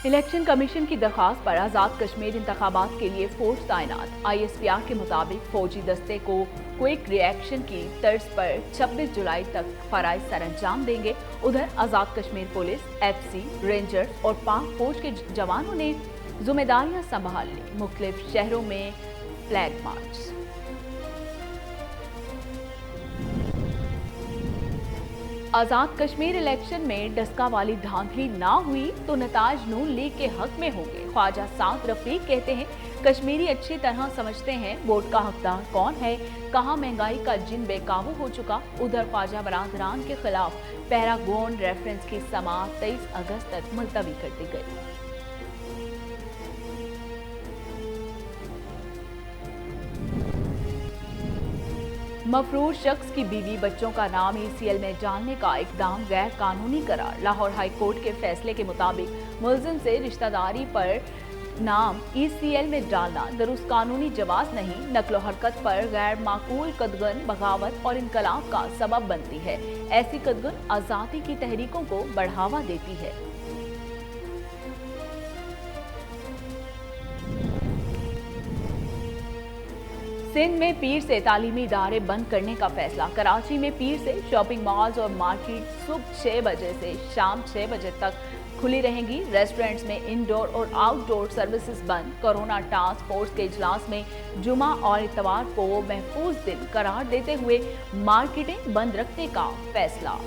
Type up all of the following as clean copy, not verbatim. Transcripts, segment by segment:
Election commission की दरख्वास्त पर आज़ाद कश्मीर इंतखाबात के लिए फौज तैनात। ISPR के मुताबिक फौजी दस्ते को क्विक रिएक्शन की तर्ज पर 26 जुलाई तक फराइज सरअंजाम देंगे। उधर Azad Kashmir police, FC, rangers और पाक फौज के जवानों ने जिम्मेदारियां संभाल ली। मुख्तलिफ शहरों में flag march. Azad Kashmir election में डस्का वाली धांधली ना हुई तो नताज नून लीग के हक में होंगे। ख्वाजा साद रफीक कहते हैं, कश्मीरी अच्छी तरह समझते हैं वोट का हकदार कौन है, कहां महंगाई का जिन बेकाबू हो चुका। उधर ख्वाजा बरादरान के खिलाफ पैरागोन रेफरेंस की समाअत 23 अगस्त तक मुलतवी कर दी गई। मफरूर शख्स की बीवी बच्चों का नाम ECL में डालने का इकदाम गैर कानूनी करार। लाहौर हाई कोर्ट के फैसले के मुताबिक मुलजिम से रिश्तेदारी पर नाम ECL में डालना दुरुस्त कानूनी जवाज नहीं, नक्लो हरकत पर गैर माकूल कदगन बगावत और इनकलाब का सबब बनती है। ऐसी कदगन आज़ादी की तहरीकों को बढ़ावा देती है। सिंध में पीर से तालीमी इदारे बंद करने का फैसला। कराची में पीर से शॉपिंग मॉल्स और मार्केट सुबह 6 बजे से शाम 6 बजे तक खुली रहेंगी। रेस्टोरेंट्स में इंडोर और आउटडोर सर्विसेज बंद। कोरोना टास्क फोर्स के इजलास में जुमा और इतवार को महफूज दिन करार देते हुए मार्केटें बंद रखने का फैसला।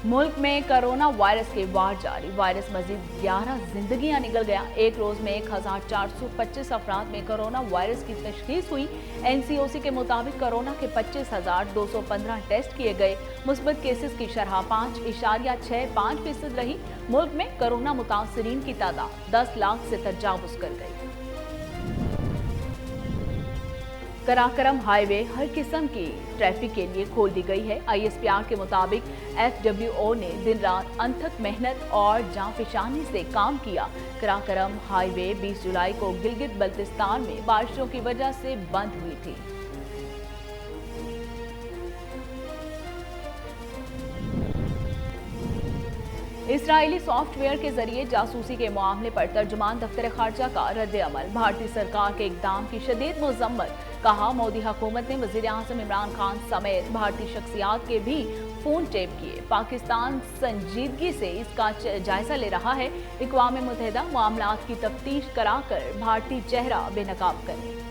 मुल्क में कोरोना वायरस के वार जारी। वायरस मजीद 11 जिंदगियां निगल गया। एक रोज में 1425 अफराद में कोरोना वायरस की तशखीस हुई। NCOC के मुताबिक कोरोना के 25,215 टेस्ट किए गए। मुस्बत केसेस की शरह 5.65% रही। मुल्क में कोरोना मुतासरीन की तादाद 10 लाख से तजावुज कर गई। कराकरम हाईवे हर किस्म की ट्रैफिक के लिए खोल दी गई है। ISPR के मुताबिक FWO ने दिन रात अनथक मेहनत और जांफिशानी से काम किया। कराकरम हाईवे 20 जुलाई को गिलगित बल्तिस्तान में बारिशों की वजह से बंद हुई थी। इसराइली सॉफ्टवेयर के जरिए जासूसी के मामले पर तर्जुमान दफ्तर खारजा का रद्द अमल। भारतीय सरकार के इकदाम की शदीद मजम्मत। कहा, मोदी हुकूमत ने वजीर आज़म इमरान खान समेत भारतीय शख्सियात के भी फोन टेप किए। पाकिस्तान संजीदगी से इसका जायजा ले रहा है। अक़वाम मुत्तहिदा मामलात की तफ्तीश कराकर भारतीय चेहरा बेनकाब करे।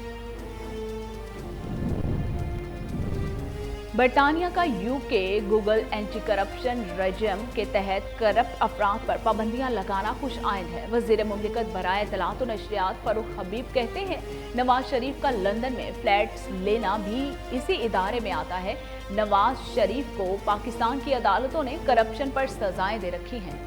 बरतानिया का UK गूगल एंटी करप्शन रजिम के तहत करप्ट अफराद पर पाबंदियां लगाना खुश आइंद है। वज़ीर मुमलिकत बराए इत्तलात व नशरियात फारूक हबीब कहते हैं, नवाज शरीफ का लंदन में फ्लैट्स लेना भी इसी इदारे में आता है। नवाज शरीफ को पाकिस्तान की अदालतों ने करप्शन पर सजाएं दे रखी हैं।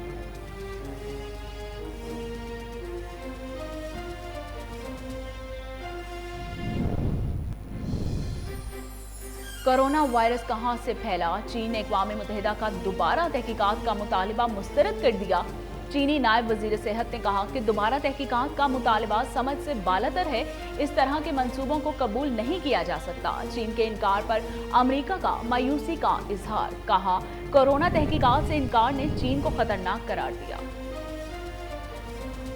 कोरोना वायरस कहां से फैला? चीन ने अक़वाम मुत्तहिदा का दोबारा तहकीकात का मुतालिबा मुस्तरद कर दिया। चीनी नायब वजीर सेहत ने कहा कि दोबारा तहकीकात का मुतालिबा समझ से बालातर है। इस तरह के मंसूबों को कबूल नहीं किया जा सकता। चीन के इनकार पर अमेरिका का मायूसी का इजहार। कहा, कोरोना तहकीकात से इनकार ने चीन को खतरनाक करार दिया।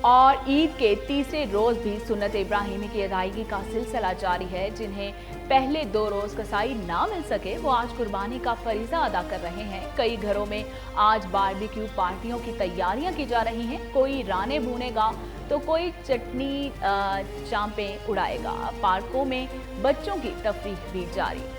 और ईद के तीसरे रोज भी सुन्नत इब्राहिमी की अदायगी का सिलसिला जारी है। जिन्हें पहले 2 रोज कसाई ना मिल सके वो आज कुर्बानी का फरीजा अदा कर रहे हैं। कई घरों में आज बारबेक्यू पार्टियों की तैयारियां की जा रही हैं। कोई राने भूनेगा तो कोई चटनी चांपें उड़ाएगा। पार्कों में बच्चों की तफरीह भी जारी।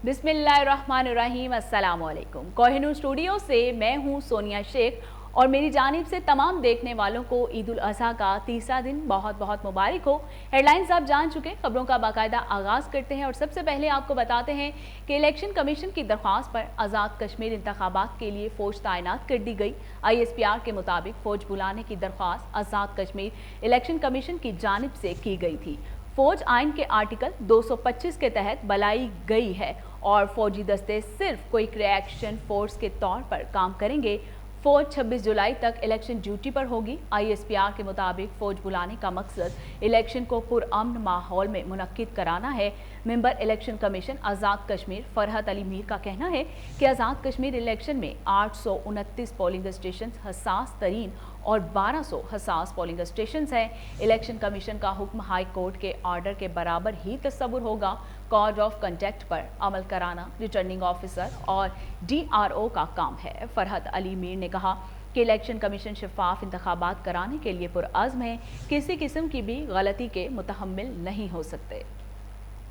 बिस्मिल्लाहिर्रहमानिर्रहीम, अस्सलाम वालेकुम। कोहिनूर स्टूडियो से मैं हूं सोनिया शेख और मेरी जानिब से तमाम देखने वालों को ईद उल अज़हा का तीसरा दिन बहुत बहुत मुबारक हो। हेडलाइंस आप जान चुके, खबरों का बाकायदा आगाज़ करते हैं और सबसे पहले आपको बताते हैं कि इलेक्शन कमीशन की दरख्वास्त पर आज़ाद कश्मीर इंतखाबात के लिए फ़ौज तैनात कर दी गई। ISPR के मुताबिक फ़ौज बुलाने की दरख्वास्त आज़ाद कश्मीर इलेक्शन कमीशन की जानिब से की गई थी। फौज आइन के आर्टिकल 225 के तहत बुलाई गई है और फौजी दस्ते सिर्फ क्विक रिएक्शन फोर्स के तौर पर काम करेंगे। फौज 26 जुलाई तक इलेक्शन ड्यूटी पर होगी। ISPR के मुताबिक फौज बुलाने का मकसद इलेक्शन को पुरअमन माहौल में मुनक्किद कराना है। Member election commission Azad Kashmir Farhat Ali Mir का कहना है कि आज़ाद कश्मीर इलेक्शन में 829 पोलिंग स्टेशन हसास तरीन और 1200 हसास पोलिंग स्टेशन हैं। इलेक्शन कमीशन का हुक्म हाई कोर्ट के ऑर्डर के बराबर ही तस्वुर होगा। कोड ऑफ कंडक्ट पर अमल कराना रिटर्निंग ऑफिसर और DRO का काम है। फरहत अली मीर ने कहा कि इलेक्शन कमीशन शफाफ इंतखाबात कराने के लिए पुरअज़्म है, किसी किस्म की भी गलती के मुतहम्मिल नहीं हो सकते।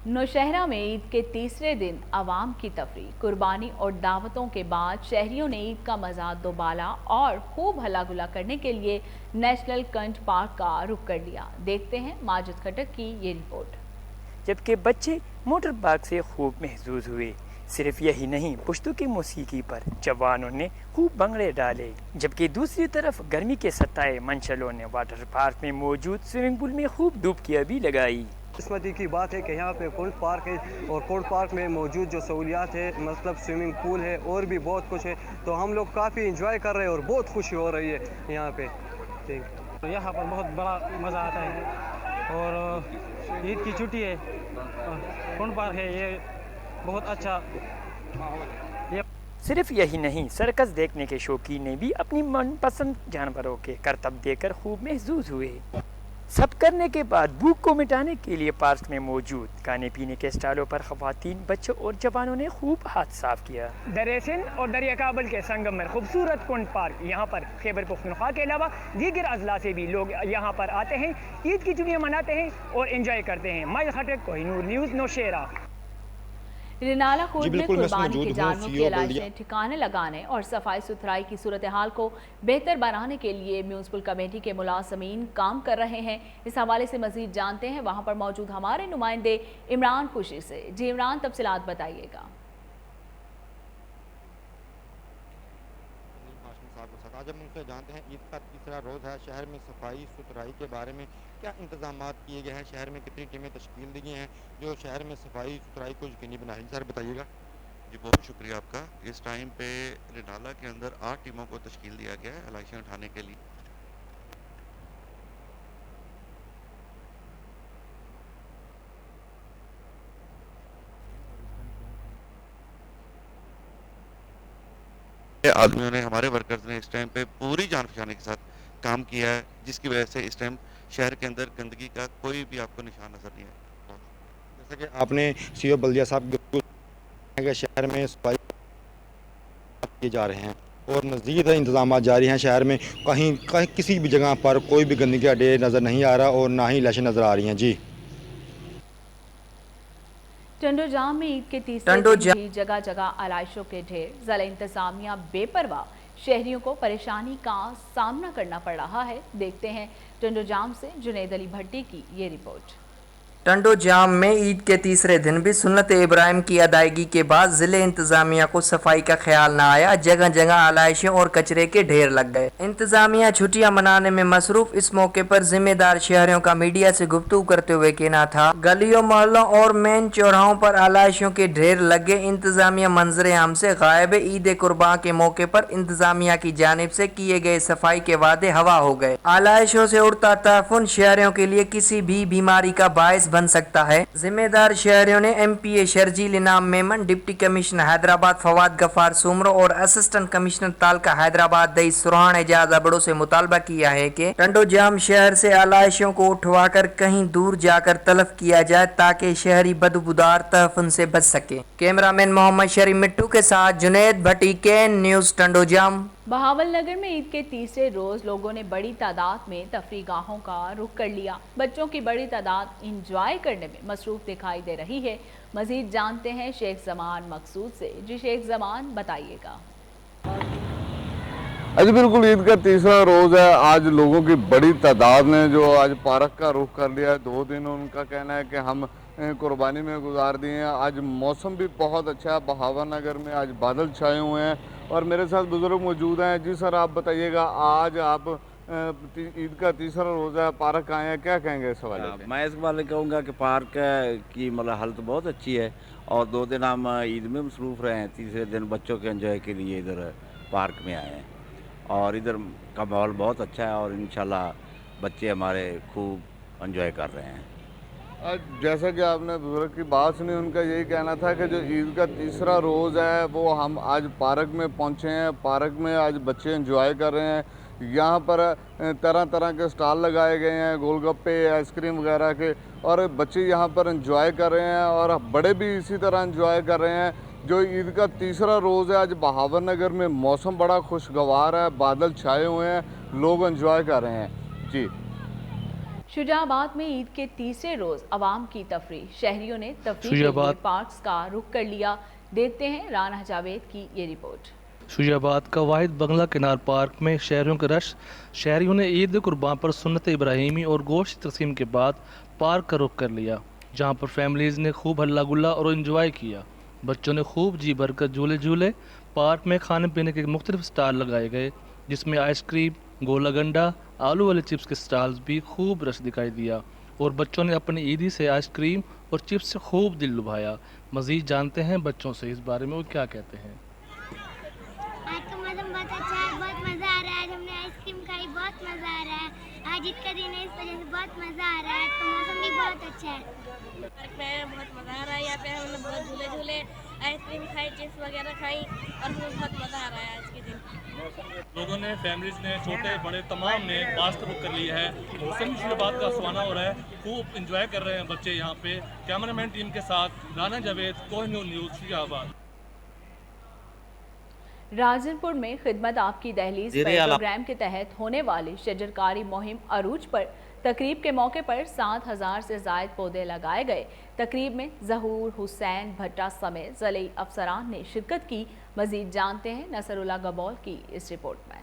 नौशहरा में ईद के तीसरे दिन आवाम की तफरीह, कुर्बानी और दावतों के बाद शहरियों ने ईद का मज़ा दोबाला और खूब हल्ला गुल्ला करने के लिए नेशनल कंट पार्क का रुख कर लिया। देखते हैं माजिद खटक की ये रिपोर्ट। जबकि बच्चे मोटर पार्क से खूब महसूस हुए। सिर्फ यही नहीं, पुश्तों की मौसीकी पर जवानों ने खूब भंगड़े डाले, जबकि दूसरी तरफ गर्मी के सताए मंशलों ने वाटर पार्क में मौजूद स्विमिंग पूल में खूब डुबकियां भी लगाई। किस्मती की बात है कि यहाँ पे कोर्ट पार्क है और कोर्ट पार्क में मौजूद जो सहूलियात है, मतलब स्विमिंग पूल है और भी बहुत कुछ है, तो हम लोग काफ़ी इंजॉय कर रहे हैं और बहुत खुशी हो रही है यहाँ पे। तो यहाँ पर बहुत बड़ा मज़ा आता है और ईद की छुट्टी है, कोर्ट पार्क है, ये बहुत अच्छा। सिर्फ यही नहीं, सर्कस देखने के शौकीन ने भी अपनी मनपसंद जानवरों के करतब देकर खूब महसूस हुए। सब करने के बाद भूख को मिटाने के लिए पार्क में मौजूद खाने पीने के स्टॉलों पर खवातीन, बच्चों और जवानों ने खूब हाथ साफ किया। दरिया सिंध और दरिया काबल के संगम में खूबसूरत कुंड पार्क, यहाँ पर खैबर पख्तूनख्वा के अलावा दीगर अजला से भी लोग यहाँ पर आते हैं, ईद की छुट्टियाँ मनाते हैं और एंजॉय करते हैं। माजिद खटक, कोहिनूर न्यूज़, नौशहरा। रिनाला कोट में कुर्बानी के जानवरों की लाशें ठिकाने लगाने और सफाई सुथराई की सूरत हाल को बेहतर बनाने के लिए म्यूनसिपल कमेटी के मुलाजमीन काम कर रहे हैं। इस हवाले से मजीद जानते हैं वहां पर मौजूद हमारे नुमाइंदे इमरान खुशी से। जी इमरान, तफसीलात बताइएगा। आज हम उनसे जानते हैं, ईद का तीसरा रोज़ है, शहर में सफाई सुथराई के बारे में क्या इंतजाम किए गए हैं, शहर में कितनी टीमें तश्कील दी गई हैं जो शहर में सफाई सुथराई को यकीनी बनाएंगी, सर बताइएगा। जी बहुत शुक्रिया आपका। इस टाइम पे रिनाला के अंदर 8 टीमों को तश्कील दिया गया है इलेक्शन उठाने के लिए। आदमियों ने, हमारे वर्कर्स ने इस टाइम पे पूरी जान पहचान के साथ काम किया है, जिसकी वजह से इस टाइम शहर के अंदर गंदगी का कोई भी आपको निशान नजर नहीं है। जैसे कि आपने CO बल्दिया साहब शहर में सफाई किए जा रहे हैं और मज़ीद इंतजाम जारी हैं। शहर में कहीं किसी भी जगह पर कोई भी गंदगी का ढेर नज़र नहीं आ रहा और ना ही लाशें नज़र आ रही हैं। जी, टंडो जाम में ईद के तीसरे दिन भी जगह जगह आलाइशों के ढेर, ज़िला इंतजामिया बेपरवाह, शहरियों को परेशानी का सामना करना पड़ रहा है। देखते हैं टंडो जाम से जुनैद अली भट्टी की ये रिपोर्ट। टंडो जाम में ईद के तीसरे दिन भी सुन्नत इब्राहिम की अदायगी के बाद ज़िले इंतजामिया को सफाई का ख्याल न आया। जगह जगह आलाइशें और कचरे के ढेर लग गए। इंतजामिया छुट्टियां मनाने में मसरूफ। इस मौके पर जिम्मेदार शहरियों का मीडिया से गुफ्तगू करते हुए कहना था, गलियों मोहल्लों और मेन चौराहों पर आलाइशों के ढेर लग गए। इंतजामिया मंजर आम से गायब। ईद कुर्बान के मौके पर इंतजामिया की जानिब से किए गए सफाई के वादे हवा हो गए। आलाइशों से उड़ता ताफुन शहरियों के लिए किसी भी बीमारी का बायस बन सकता है। जिम्मेदार शहरियों ने MPA शर्जील इनाम मेमन, डिप्टी कमिश्नर हैदराबाद फवाद गफार सुमरो और असिस्टेंट कमिश्नर तालका हैदराबाद दई सुरहान एजाज अबड़ो से मुतालबा किया है कि टंडो जाम शहर से आलाइशों को उठवाकर कहीं दूर जाकर तलफ किया जाए ताकि शहरी बदबूदार तहफुन से बच सके। कैमरामैन मोहम्मद शरीफ मिट्टू के साथ जुनैद भट्टी के न्यूज़ टंडो जाम। बहावल नगर में ईद के तीसरे रोज लोगों ने बड़ी तादाद में तफरीगाहों का रुख कर लिया। बच्चों की बड़ी तादाद इंजॉय करने में मसरूफ दिखाई दे रही है। मजीद जानते हैं शेख जमान मकसूद से। जी शेख जमान, बताइएगा। जी बिल्कुल, ईद का तीसरा रोज़ है। आज लोगों की बड़ी तादाद ने जो आज पार्क का रुख कर लिया है। 2 दिन उनका कहना है कि हम कुर्बानी में गुजार दिए हैं। आज मौसम भी बहुत अच्छा है। बहावल नगर में आज बादल छाए हुए हैं और मेरे साथ बुजुर्ग मौजूद हैं। जी सर, आप बताइएगा, आज आप ईद का तीसरा रोज़ा है, पार्क आए हैं, क्या कहेंगे इस हवाले से? मैं इस बारे में कहूँगा कि पार्क की मतलब हालत बहुत अच्छी है और 2 दिन हम ईद में मसरूफ़ रहे हैं, तीसरे दिन बच्चों के एंजॉय के लिए इधर पार्क में आए हैं और इधर का माहौल बहुत अच्छा है और इंशाल्लाह बच्चे हमारे खूब एंजॉय कर रहे हैं। जैसा कि आपने बुजुर्ग की बात सुनी, उनका यही कहना था कि जो ईद का तीसरा रोज़ है वो हम आज पार्क में पहुँचे हैं, पार्क में आज बच्चे एंजॉय कर रहे हैं। यहाँ पर तरह तरह के स्टॉल लगाए गए हैं, गोलगप्पे, आइसक्रीम वगैरह के, और बच्चे यहाँ पर एंजॉय कर रहे हैं और बड़े भी इसी तरह एंजॉय कर रहे हैं। जो ईद का तीसरा रोज़ है, आज बहावर नगर में मौसम बड़ा खुशगवार है, बादल छाए हुए हैं, लोग एंजॉय कर रहे हैं। जी, शुजाबाद में ईद के तीसरे रोज अवाम की तफरीह, शहरियों ने तफरीह के लिए पार्क्स का रुख कर लिया। देखते हैं राना जावेद की ये रिपोर्ट। शुजाबाद का वाहिद बंगला किनार पार्क में शहरियों का रश। शहरियों ने ईद कुर्बान पर सुन्नत इब्राहिमी और गोश्त तकसीम के बाद पार्क का रुख कर लिया, जहां पर फैमिलीज़ ने खूब हल्ला गुल्ला और एंजॉय किया। बच्चों ने खूब जी भर कर झूले झूले। पार्क में खाने पीने के मुख्तलिफ स्टॉल लगाए गए, जिसमें आइसक्रीम, गोला गंडा, आलू वाले चिप्स के स्टॉल्स भी खूब रश दिखाई दिया और बच्चों ने अपनी ईदी से आइसक्रीम और चिप्स से खूब दिल लुभाया। मज़ीद जानते हैं बच्चों से इस बारे में वो क्या कहते हैं। आज का मौसम बहुत अच्छा है, बहुत मज़ा आ रहा है। आज हमने आइसक्रीम खाई, बहुत मज़ा आ रहा है। आज ईद का दिन है, इस वजह से बहुत मज़ा आ रहा है। आज का मौसम भी बहुत अच्छा है। पार्क में बहुत मज़ा आ रहा है। यहाँ पे हमने बहुत झूले झूले, आइसक्रीम खाई, चिप्स वगैरह खाई और हमें बहुत मज़ा आ रहा है आज के दिन। लोगों ने, फैमिलीज ने, छोटे बड़े तमाम ने पार्क बुक कर लिया है। मौसम शुजाबाद का सुहाना हो रहा है, खूब इंजॉय कर रहे हैं बच्चे यहाँ पे। कैमरामैन टीम के साथ राना जावेद, कोहिनूर न्यूज़, शुजाबाद। राजनपुर में खिदमत आपकी दहलीज पर प्रोग्राम के तहत होने वाली शजरकारी मुहिम अरूज पर तकरीब के मौके पर 7,000 से ज़ायद पौधे लगाए गए। तकरीब में ज़हूर हुसैन भट्टा समेत ज़िले अफसरान ने शिरकत की। मज़ीद जानते हैं नसरुल्लाह गबौल की इस रिपोर्ट में।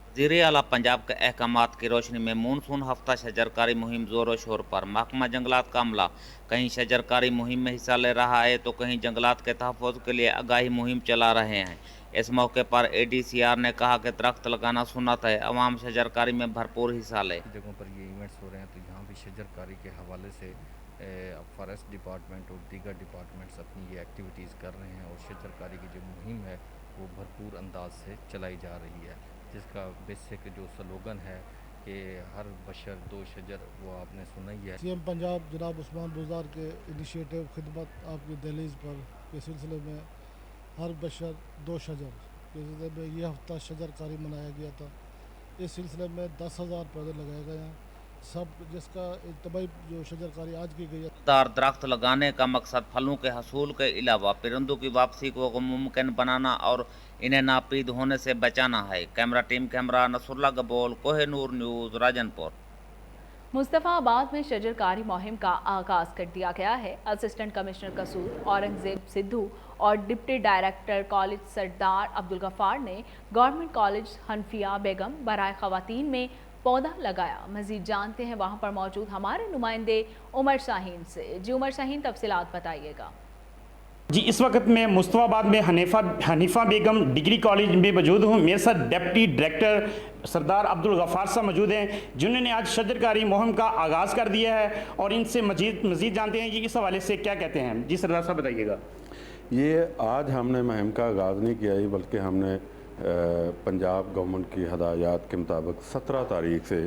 वज़ीर आला पंजाब के अहकामात की रोशनी में मानसून हफ्ता शजरकारी मुहिम ज़ोर शोर पर। महकमा जंगलात का अमला कहीं शजरकारी मुहिम में हिस्सा ले रहा है तो कहीं जंगलात के तहफ़्फ़ुज़ के लिए आगाही मुहिम चला रहे हैं। इस मौके पर ADCR ने कहा कि दरख्त लगाना सुन्नत है, अवाम शजरकारी में भरपूर हिस्सा ले। जगहों पर ये इवेंट्स हो रहे हैं तो यहाँ भी शजरकारी के हवाले से फॉरेस्ट डिपार्टमेंट और दीगर डिपार्टमेंट्स अपनी ये एक्टिविटीज़ कर रहे हैं और शजरकारी की जो मुहिम है वो भरपूर अंदाज से चलाई जा रही है, जिसका बेसिक जो स्लोगन है कि हर बशर 2 शजर, वो आपने सुना ही है। CM पंजाब जनाब उस्मान बुज़दार के इनिशिएटिव खिदमत आपकी दहलीज पर के सिलसिले में हर बशर 2 शजर के सिलसिले में ये हफ्ता शजरकारी मनाया गया था। इस सिलसिले में 10,000 पौधे लगाए गए हैं, सब जिसका इज्तिमाई जो शजरकारी आज की गई है। दरख्त लगाने का मकसद फलों के हसूल के अलावा परिंदों की वापसी को मुमकिन बनाना और इन्हें नापीद होने से बचाना है। Camera team camera Nasrullah Gabol, Kohinoor news, Rajanpur. Mustafabad में शजरकारी मुहिम का आगाज़ कर दिया गया है। असिस्टेंट कमिश्नर कसूर औरंगजेब सिद्धू और डिप्टी डायरेक्टर कॉलेज सरदार अब्दुल गफ़ार ने गवर्नमेंट कॉलेज हनफिया बेगम बराए ख़वातीन में पौधा लगाया। मज़ीद जानते हैं वहाँ पर मौजूद हमारे नुमाइंदे उमर शाहीन से। जी उमर शाहीन, तफसीलात बताइएगा। जी, इस वक्त मैं मुस्तफ़ाबाद में हनीफा बेगम डिग्री कॉलेज में मौजूद हूँ। मेरे साथ डिप्टी डायरेक्टर सरदार अब्दुल गफ़ार साहब मौजूद हैं, जिन्होंने आज शजरकारी मुहिम का आगाज़ कर दिया है और इनसे मज़ीद जानते हैं ये इस हवाले से क्या कहते हैं। जी सरदार साहब बताइएगा। ये आज हमने मुहिम का आगाज़ नहीं किया ही, बल्कि हमने पंजाब गवर्नमेंट की हदायत के मुताबिक 17 तारीख से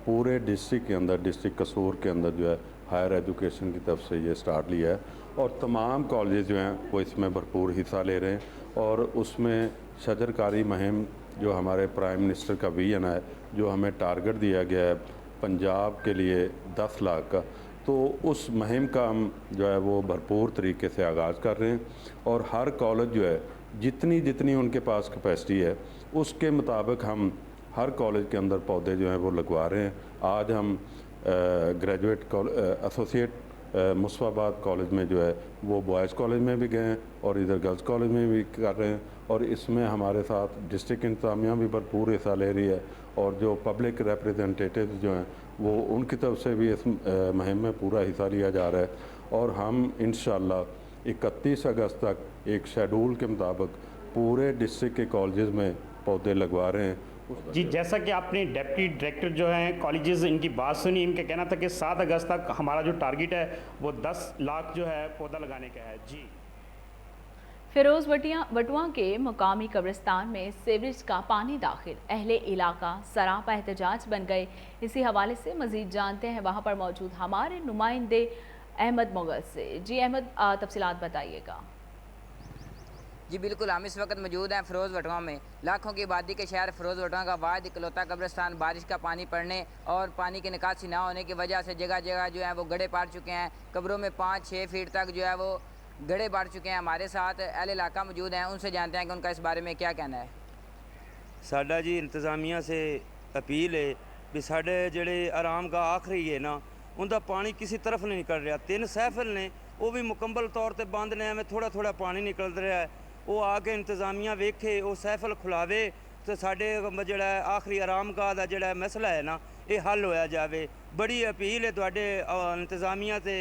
पूरे डिस्ट्रिक्ट के अंदर, डिस्ट्रिक्ट कसूर के अंदर जो है हायर एजुकेशन की तरफ से ये स्टार्ट लिया है और तमाम कॉलेज जो हैं वो इसमें भरपूर हिस्सा ले रहे हैं। और उसमें शजरकारी मुहिम जो हमारे प्राइम मिनिस्टर का विजन है, जो हमें टारगेट दिया गया है पंजाब के लिए 10 लाख का, तो उस मुहिम का हम जो है वो भरपूर तरीके से आगाज़ कर रहे हैं और हर कॉलेज जो है जितनी उनके पास कैपेसिटी है उसके मुताबिक हम हर कॉलेज के अंदर पौधे जो हैं वो लगवा रहे हैं। आज हम ग्रेजुएट एसोसिएट मुस्तफ़ाबाद कॉलेज में जो है वो बॉयज़ कॉलेज में भी गए हैं और इधर गर्ल्स कॉलेज में भी कर रहे हैं और इसमें हमारे साथ डिस्ट्रिक्ट इंतज़ामिया भी भरपूर हिस्सा ले रही है और जो पब्लिक रिप्रेजेंटेटिव जो हैं वो उनकी तरफ से भी इस मुहिम में पूरा हिस्सा लिया जा रहा है और हम इंशाअल्लाह 31 अगस्त तक एक शेड्यूल के मुताबिक पूरे डिस्ट्रिक्ट के कॉलेजेस में पौधे लगवा रहे हैं। जी, जैसा कि आपने डिप्टी डायरेक्टर जो हैं कॉलेजेस इनकी बात सुनी, इनका कहना था कि 7 अगस्त तक हमारा जो टारगेट है वो 10 लाख जो है पौधा लगाने का है। जी, फिरोज वटुआ के मुकामी कब्रिस्तान में सीवरेज का पानी दाखिल, अहले इलाका सरापा एहतजाज बन गए। इसी हवाले से मजीद जानते हैं वहाँ पर मौजूद हमारे नुमाइंदे अहमद मुगल से। जी अहमद, तफसीलात बताइएगा। जी बिल्कुल, हम इस वक्त मौजूद हैं फिरोज़ वटवा में। लाखों की आबादी के शहर फिरोज़ वटवा का वाहिद इकलौता कब्रिस्तान बारिश का पानी पड़ने और पानी की निकासी ना होने की वजह से जगह जगह जो है वो गड्ढे पड़ चुके हैं। कब्रों में 5-6 फीट तक जो है वो गड्ढे पड़ चुके हैं। हमारे साथ अहले इलाका मौजूद हैं, उनसे जानते हैं कि उनका इस बारे में क्या कहना है। साडा जी इंतज़ामिया से अपील है भी साढ़े जेड़े आराम का आखिरी है ना, उनका पानी किसी तरफ नहीं निकल रहा। 3 सैफल ने वो भी मुकम्मल तौर पर बंद ने, हमें थोड़ा थोड़ा पानी निकल रहा है। वो आके इंतज़ामिया वेखे, वो सैफल खुलावे तो साढ़े जोड़ा आखिरी आराम गाह का जोड़ा मसला है ना, ये हल होया जाए। बड़ी अपील है तुहाडे इंतज़ामिया से,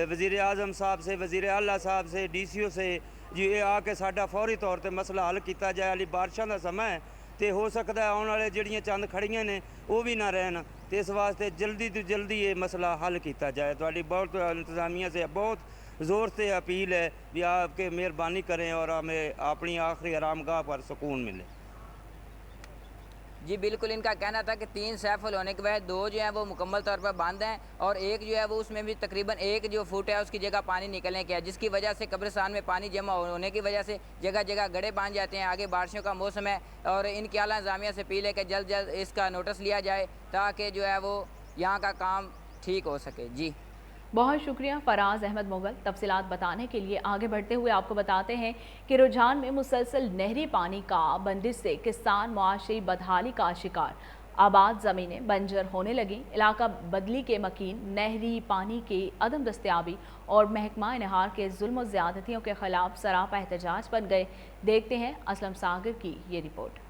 वज़ीर आज़म साहब से, वज़ीर आला साहब से, DCO से जी, ये आके साडा फौरी तौर पर मसला हल किया जाए। हाली बारिशों का समय है तो हो सकता है आने वाले जड़ियाँ चंद खड़ियाँ ने वो भी ना रहन, तो इस वास्ते जल्दी तो जल्दी ये मसला हल किया जाए। तुहाडी बहुत इंतज़ामिया से बहुत ज़ोर से अपील है कि आपके मेहरबानी करें और हमें अपनी आखिरी आरामगाह पर सुकून मिले। जी बिल्कुल, इनका कहना था कि 3 सैफल होने के बाद 2 जो है वो मुकम्मल तौर पर बंद हैं और एक जो है वो उसमें भी तकरीबन 1 जो फुट है उसकी जगह पानी निकलने के है, जिसकी वजह से कब्रिस्तान में पानी जमा होने की वजह से जगह जगह गड्ढे बांध जाते हैं। आगे बारिशों का मौसम है और इनकी आला इंतज़ामिया से अपील है कि जल्द जल्द इसका नोटिस लिया जाए ताकि जो है वो यहाँ का काम ठीक हो सके। जी बहुत शुक्रिया फराज अहमद मुगल तफसीलात बताने के लिए। आगे बढ़ते हुए आपको बताते हैं कि रुझान में मुसलसल नहरी पानी का बंदिश से किसान मुआशी बदहाली का शिकार, आबाद ज़मीनें बंजर होने लगी। इलाका बदली के मकीन, नहरी पानी की अदम दस्तयाबी और महकमा नहार के जुल्म और ज़्यादतियों के खिलाफ सरापा एहतजाज बन गए। देखते हैं असलम सागर की ये रिपोर्ट।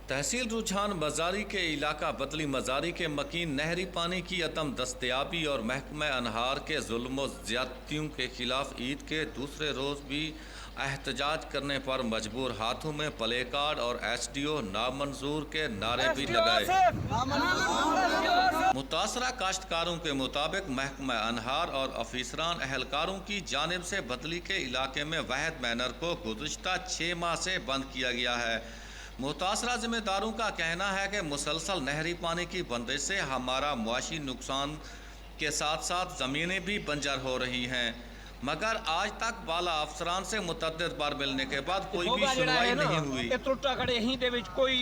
तहसील रुझान मजारी के इलाका बदली मजारी के मकीन नहरी पानी की अदम दस्तयाबी और महकमा अनहार के जुल्म ज़्यादतियों के खिलाफ ईद के दूसरे रोज़ भी एहतजाज करने पर मजबूर, हाथों में प्ले कार्ड और SDO नामंजूर के नारे भी लगाए। मुतासरा काश्तकारों के मुताबिक महकमा अनहार और अफीसरान अहलकारों की जानिब से बदली के इलाके में वहद मैनर को गुज़िश्ता 6 माह से बंद किया गया है। मुतासरा ज़िम्मेदारों का कहना है कि मुसलसल नहरी पानी की बंदिश से हमारा मुआशी नुकसान के साथ साथ ज़मीनें भी बंजर हो रही हैं, मगर आज तक बाला अफसरान से मुतअद्दिद बार मिलने के बाद कोई भी सुनवाई नहीं हुई। त्रुटा खड़े ही दे विच कोई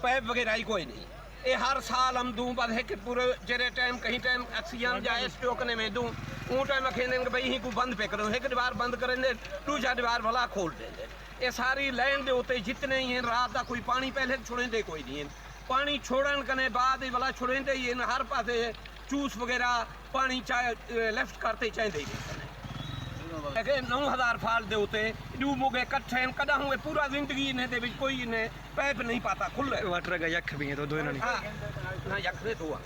पैप वगैरह ही कोई नहीं। ये हर साल हम दूं बाद है कि पूरे जेरे टाइम कहीं टाइम एक्सीजन जाए स्टोकने में दूं ऊ टाइम अखेने भाई ही को बंद पे करो, एक दीवार बंद करेंगे दूसरा दीवार भला खोल देंगे। ये सारी लैंड दे होते जितने ही हैं रात का कोई पानी पहले छोड़ेंगे कोई नहीं है। पानी छोड़न कने बाद वाला छोड़ेंगे ही हर पासे चूस वगैरह पानी चाहे लेफ्ट करते चाहिए 9000 फाल दे होते डूब मोगे कट्ठे कदा हुए पूरा जिंदगी ने दे कोई ने पैप नहीं पाता खुल वाटर का यख भी है तो दो ना यख दे दो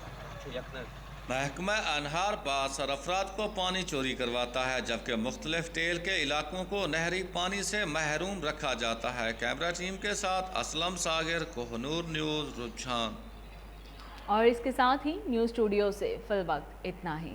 यख ने। महकमा अनहार बासर अफराद को पानी चोरी करवाता है, जबकि मुख्तलिफ टेल के इलाकों को नहरी पानी से महरूम रखा जाता है। कैमरा टीम के साथ असलम सागर, कोहनूर न्यूज़ रुझान। और इसके साथ ही न्यूज़ स्टूडियो से फिल वक्त इतना ही।